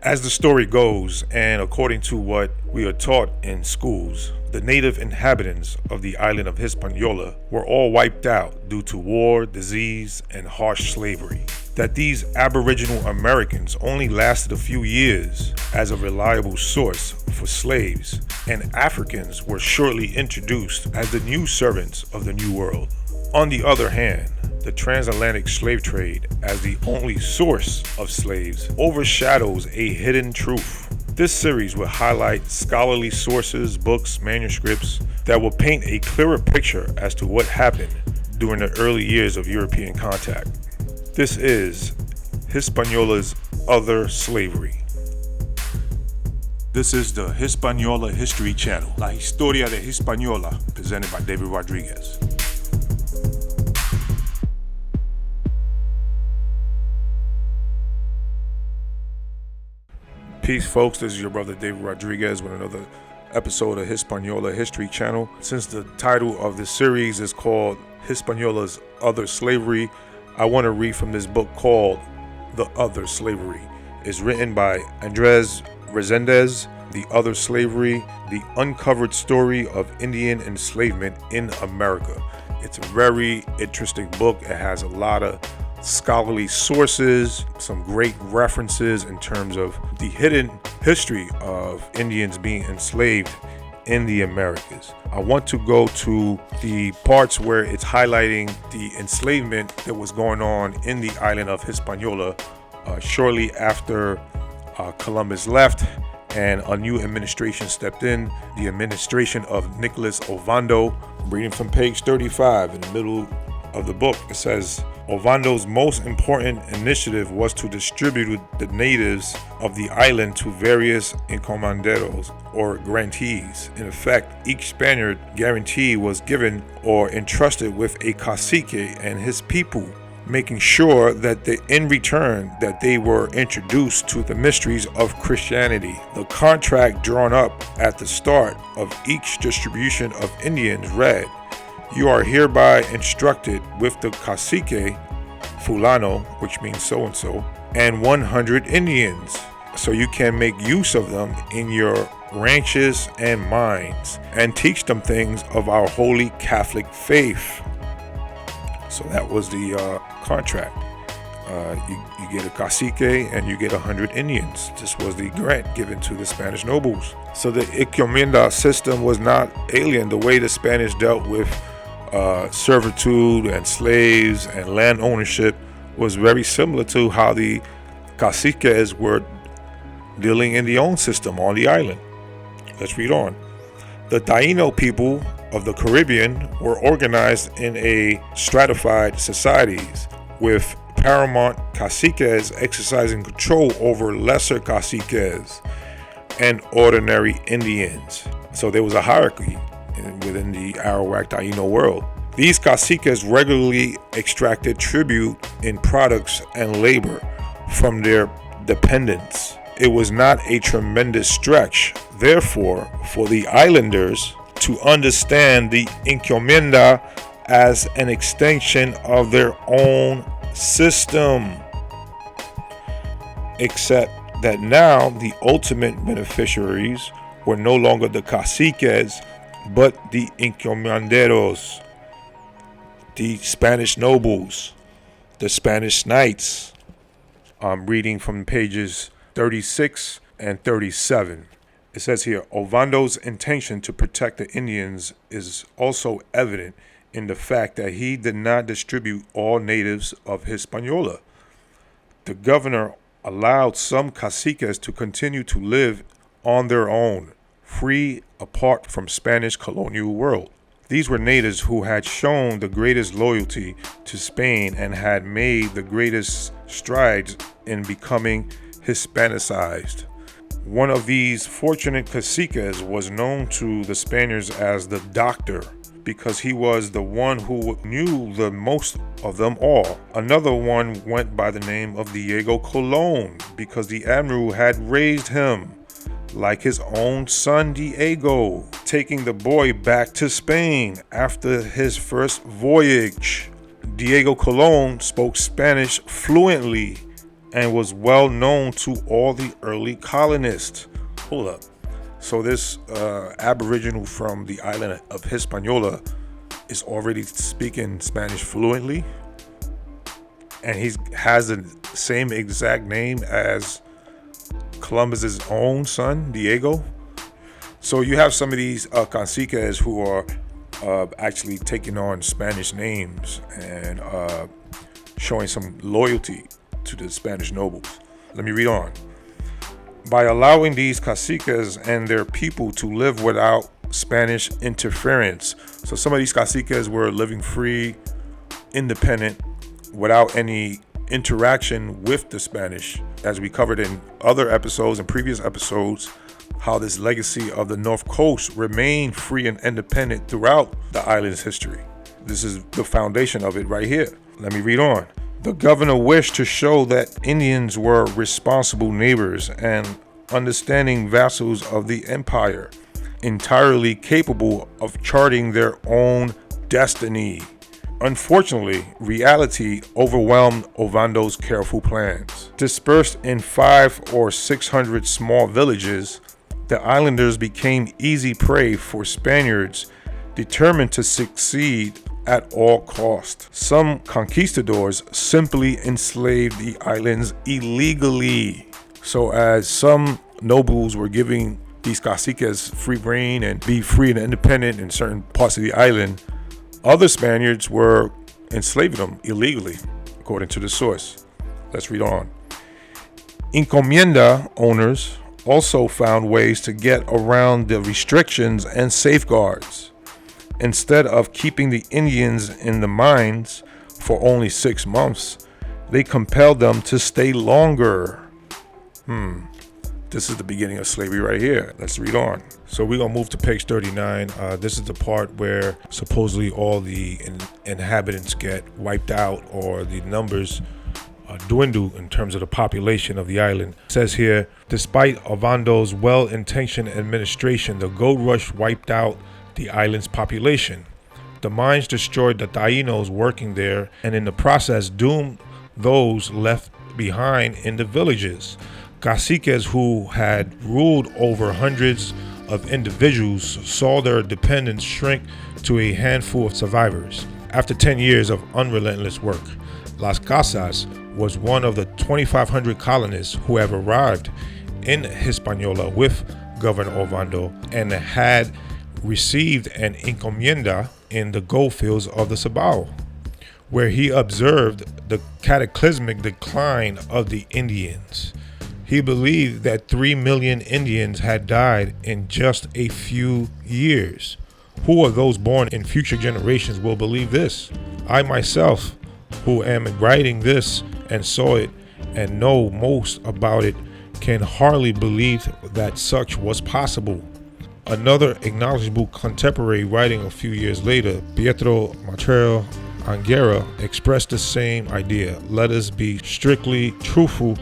As the story goes, and according to what we are taught in schools, the native inhabitants of the island of Hispaniola were all wiped out due to war, disease, and harsh slavery. That these Aboriginal Americans only lasted a few years as a reliable source for slaves, and Africans were shortly introduced as the new servants of the New World. On the other hand, the transatlantic slave trade as the only source of slaves overshadows a hidden truth. This series will highlight scholarly sources, books, manuscripts that will paint a clearer picture as to what happened during the early years of European contact. This is Hispaniola's Other Slavery. This is the Hispaniola History Channel, La Historia de Hispaniola, presented by David Rodriguez. Peace, folks. This is your brother David Rodriguez with another episode of Hispaniola History Channel. Since the title of this series is called Hispaniola's Other Slavery, I want to read from this book called The Other Slavery. It's written by Andres Resendez. The Other Slavery, the uncovered story of Indian enslavement in America. It's a very interesting book. It has a lot of scholarly sources, some great references in terms of the hidden history of Indians being enslaved in the Americas. I want to go to the parts where it's highlighting the enslavement that was going on in the island of Hispaniola shortly after Columbus left and a new administration stepped in, the administration of Nicholas Ovando. I'm reading from page 35 in the middle of the book. It says, Ovando's most important initiative was to distribute the natives of the island to various encomenderos or grantees. In effect, each Spaniard guarantee was given or entrusted with a cacique and his people, making sure that in return that they were introduced to the mysteries of Christianity. The contract drawn up at the start of each distribution of Indians read, "You are hereby instructed with the cacique, fulano, which means so-and-so, and 100 Indians, so you can make use of them in your ranches and mines, and teach them things of our holy Catholic faith." So that was the contract. You get a cacique and you get 100 Indians. This was the grant given to the Spanish nobles. So the Encomienda system was not alien. The way the Spanish dealt with servitude and slaves and land ownership was very similar to how the caciques were dealing in their own system on the island. Let's read on. The Taino people of the Caribbean were organized in a stratified societies with paramount caciques exercising control over lesser caciques and ordinary Indians. So there was a hierarchy within the Arawak Taino world. These caciques regularly extracted tribute in products and labor from their dependents. It was not a tremendous stretch, therefore, for the islanders to understand the Encomienda as an extension of their own system, except that now the ultimate beneficiaries were no longer the caciques, but the encomenderos, the Spanish nobles, the Spanish knights. I'm reading from pages 36 and 37. It says here, Ovando's intention to protect the Indians is also evident in the fact that he did not distribute all natives of Hispaniola. The governor allowed some caciques to continue to live on their own, free apart from Spanish colonial world. These were natives who had shown the greatest loyalty to Spain and had made the greatest strides in becoming Hispanicized. One of these fortunate caciques was known to the Spaniards as the Doctor, because he was the one who knew the most of them all. Another one went by the name of Diego Colon, because the admiral had raised him like his own son Diego, taking the boy back to Spain after his first voyage. Diego Colon spoke Spanish fluently and was well known to all the early colonists. Hold up. So this Aboriginal from the island of Hispaniola is already speaking Spanish fluently, and he has the same exact name as Columbus's own son, Diego. So you have some of these caciques who are actually taking on Spanish names and showing some loyalty to the Spanish nobles. Let me read on. By allowing these caciques and their people to live without Spanish interference. So some of these caciques were living free, independent, without any interaction with the Spanish. As we covered in other episodes and previous episodes, how this legacy of the North Coast remained free and independent throughout the island's history. This is the foundation of it right here. Let me read on. The governor wished to show that Indians were responsible neighbors and understanding vassals of the empire, entirely capable of charting their own destiny. Unfortunately, reality overwhelmed Ovándo's careful plans. Dispersed in 500 or 600 small villages, the islanders became easy prey for Spaniards determined to succeed at all cost. Some conquistadors simply enslaved the islands illegally. So as some nobles were giving these caciques free reign and be free and independent in certain parts of the island, other Spaniards were enslaving them illegally, according to the source. Let's read on. Encomienda owners also found ways to get around the restrictions and safeguards. Instead of keeping the Indians in the mines for only 6 months, they compelled them to stay longer. This is the beginning of slavery right here. Let's read on. So we're going to move to page 39. This is the part where supposedly all the inhabitants get wiped out, or the numbers dwindle in terms of the population of the island. It says here, despite Ovándo's well-intentioned administration, the gold rush wiped out the island's population. The mines destroyed the Taínos working there, and in the process doomed those left behind in the villages. Caciques who had ruled over hundreds of individuals saw their dependents shrink to a handful of survivors. After 10 years of unrelentless work, Las Casas was one of the 2,500 colonists who have arrived in Hispaniola with Governor Ovando and had received an encomienda in the goldfields of the Cibao, where he observed the cataclysmic decline of the Indians. He believed that 3 million Indians had died in just a few years. Who of those born in future generations will believe this? I myself, who am writing this and saw it and know most about it, can hardly believe that such was possible. Another acknowledgeable contemporary writing a few years later, Pietro Matteo Angera, expressed the same idea. Let us be strictly truthful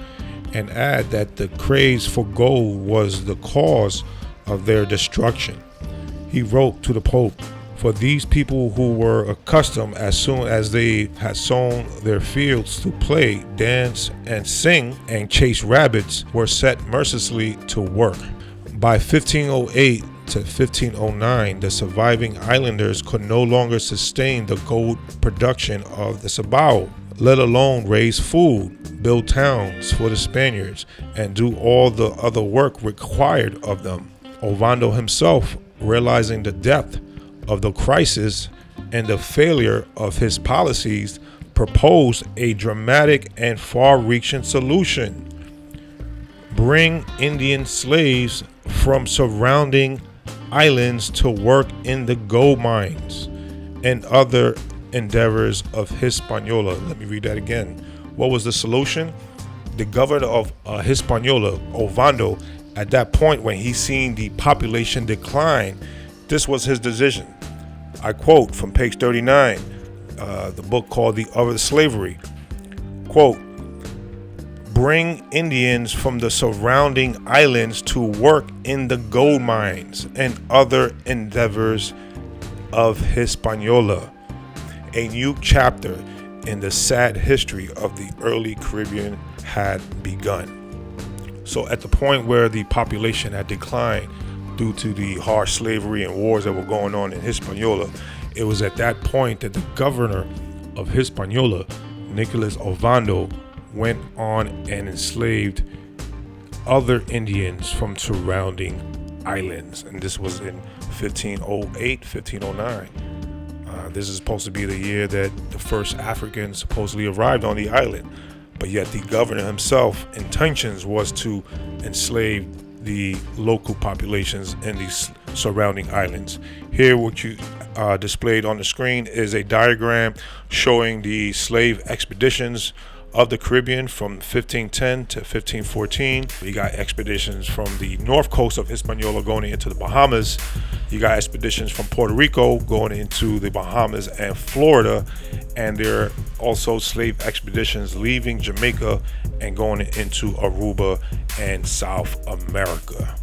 and add that the craze for gold was the cause of their destruction. He wrote to the Pope, for these people who were accustomed as soon as they had sown their fields to play, dance, and sing, and chase rabbits, were set mercilessly to work. By 1508 to 1509, the surviving islanders could no longer sustain the gold production of the Cibao, let alone raise food, build towns for the Spaniards, and do all the other work required of them. Ovando himself, realizing the depth of the crisis and the failure of his policies, proposed a dramatic and far-reaching solution. Bring Indian slaves from surrounding islands to work in the gold mines and other endeavors of Hispaniola. Let me read that again. What was the solution? The governor of Hispaniola, Ovando, at that point when he seen the population decline, this was his decision. I quote from page 39, the book called The Other Slavery. Quote, bring Indians from the surrounding islands to work in the gold mines and other endeavors of Hispaniola. A new chapter in the sad history of the early Caribbean had begun. So at the point where the population had declined due to the harsh slavery and wars that were going on in Hispaniola, it was at that point that the governor of Hispaniola, Nicholas Ovando, went on and enslaved other Indians from surrounding islands. And this was in 1508, 1509. This is supposed to be the year that the first Africans supposedly arrived on the island. But yet the governor himself intentions was to enslave the local populations in these surrounding islands. Here what you displayed on the screen is a diagram showing the slave expeditions of the Caribbean from 1510 to 1514. You got expeditions from the north coast of Hispaniola going into the Bahamas. You got expeditions from Puerto Rico going into the Bahamas and Florida. And there are also slave expeditions leaving Jamaica and going into Aruba and South America.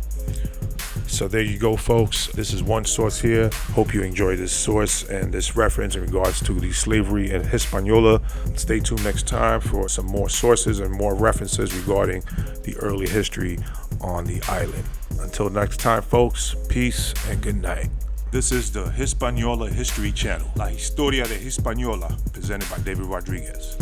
So there you go, folks. This is one source here. Hope you enjoy this source and this reference in regards to the slavery in Hispaniola. Stay tuned next time for some more sources and more references regarding the early history on the island. Until next time, folks, peace and good night. This is the Hispaniola History Channel, La Historia de Hispaniola, presented by David Rodriguez.